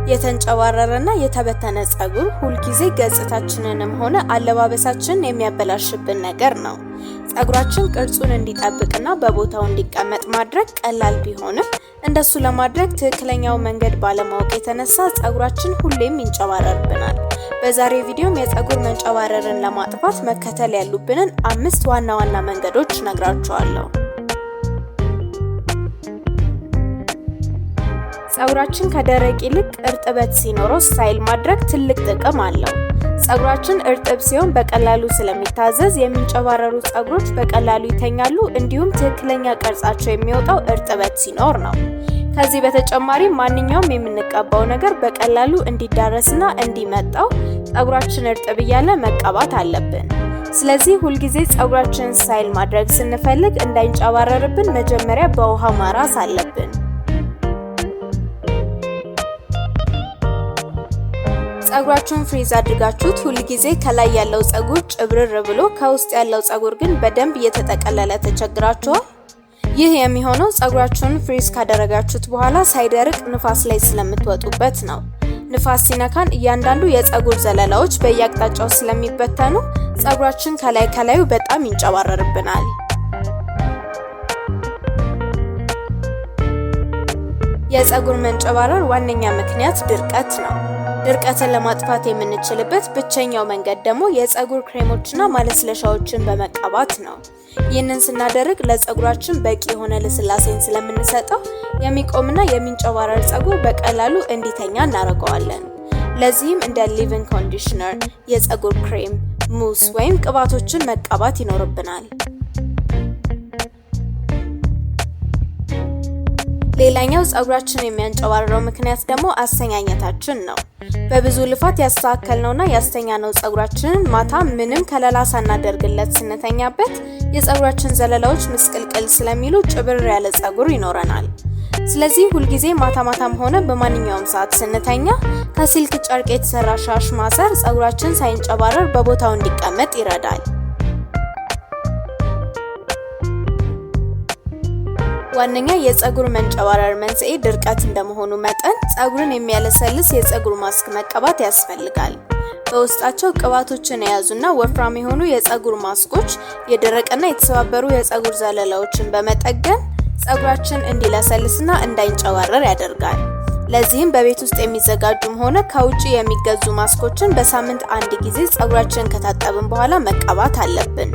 የተንጨባረረና የተበተነ ጸጉር ሁልጊዜ ገጽታችንንም ሆነ አለባበሳችንን የሚያበላሽብን ነገር ነው። ጸጉራችን ቅርጹን እንዲጠብቅና በቦታው እንዲቀመጥ ማድረግ ቀላል ቢሆንም እንደሱ ለማድረግ ትክክለኛው መንገድ ባለማወቅ የተነሳ ጸጉራችን ሁሌም ይንጨባረርብናል። በዛሬው ቪዲዮም የጸጉር መንጨባረርን ለማጥፋት መከተል ያሉብንን 5 ዋና ዋና መንገዶች ነግራችኋለሁ። ጸጉራችን ከደረቅ ይልቅ እርጥበት ሲኖረው ስታይል ማድረግ ትልቅ ጥቅም አለው። ጸጉራችን እርጥብ ሲሆን በቀላሉ ስለሚታዘዝ የሚንጨባረሩ ጸጉሮች በቀላሉ ይተኛሉ። እንዲሁም ትክክለኛ ቅርጻቸው የሚወጣው እርጥበት ሲኖር ነው። ከዚህ በተጨማሪ ማንኛውም የምንቀባው ነገር በቀላሉ እንዲዳረስና እንዲመጣው ጸጉራችን እርጥብ እያለ መቀባት አለብን። ስለዚህ ሁልጊዜ ጸጉራችንን ስታይል ማድረግ ስንፈልግ እንዳይንጨባረርብን መጀመሪያ በውሃ ማራስ አለብን። ጸጉራችሁን ፍሪዝ አድርጋችሁት ሁልጊዜ ከላይ ያለው ጸጉር ጭብርር ብሎ ከውስጥ ያለው ጸጉር ግን በደንብ እየተጠቀለለ ተቸግራችኋል? ይህ የሚሆነው ጸጉራችሁን ፍሪዝ ካደረጋችሁት በኋላ ሳይደርቅ ንፋስ ላይ ስለምትወጡበት ነው። ንፋስ ሲነካን እያንዳንዱ የጸጉር ዘለላዎች በየአቅጣጫው ስለሚበተኑ ጸጉራችን ከላዩ በጣም ይንጨባረርብናል። የጸጉር መንጨባረር ዋነኛ ምክንያት ድርቀት ነው። ድርቀትን ለማጥፋት የምንችልበት ብቸኛው መንገድ ደግሞ የጸጉር ክሬሞችና ማለስለሻዎችን በመቀባት ነው። ይህንን ስናደርግ ለጸጉራችን በቂ የሆነ ልስላሴን ስለምንሰጠው የሚቆምና የሚንጨባረር ጸጉር በቀላሉ እንዲተኛ እናደርገዋለን። ለዚህም እንደ ሊቭ-ኢን ኮንዲሽነር፣ የጸጉር ክሬም፣ ሙስ ወይም ቅባቶችን መቀባት ይኖርብናል። ሌላኛው ጸጉራችን የሚያንጨባረረው ምክንያት ደግሞ አስተኛኘታችን ነው። በብዙ ልፋት ያስተካከልነውና ያስተኛነው ጸጉራችንን ማታ ምንም ከለላ ሳናደርግለት ስንተኛበት የጸጉራችን ዘለላዎች ምስቅልቅል ስለሚሉ ጭብር ያለ ጸጉር ይኖረናል። ስለዚህ ሁልጊዜ ማታም ሆነ በማንኛውም ሰዓት ስንተኛ ከሲልክ ጨርቅ የተሰራ ሻሽ ማሰር ጸጉራችን ሳይንጨባረር በቦታው እንዲቀመጥ ይረዳል። ዋነኛ የጸጉር መንጨባረር መንስኤ ድርቀት እንደመሆኑ መጠን ጸጉርን የሚያለሰልስ የጸጉር ማስክ መቀባት ያስፈልጋል። በውስጣቸው ቅባቶችን የያዙና ወፍራም የሆኑ የጸጉር ማስኮች የደረቀና የተሰባበሩ የጸጉር ዘለላዎችን በመጠገን ጸጉራችን እንዲለሰልስና እንዳይንጨባረር ያደርጋል። ለዚህም በቤት ውስጥ የሚዘጋጁም ሆነ ከውጪ የሚገዙ ማስኮችን በሳምንት 1 ጊዜ ጸጉራችንን ከታጠብን በኋላ መቀባት አለብን።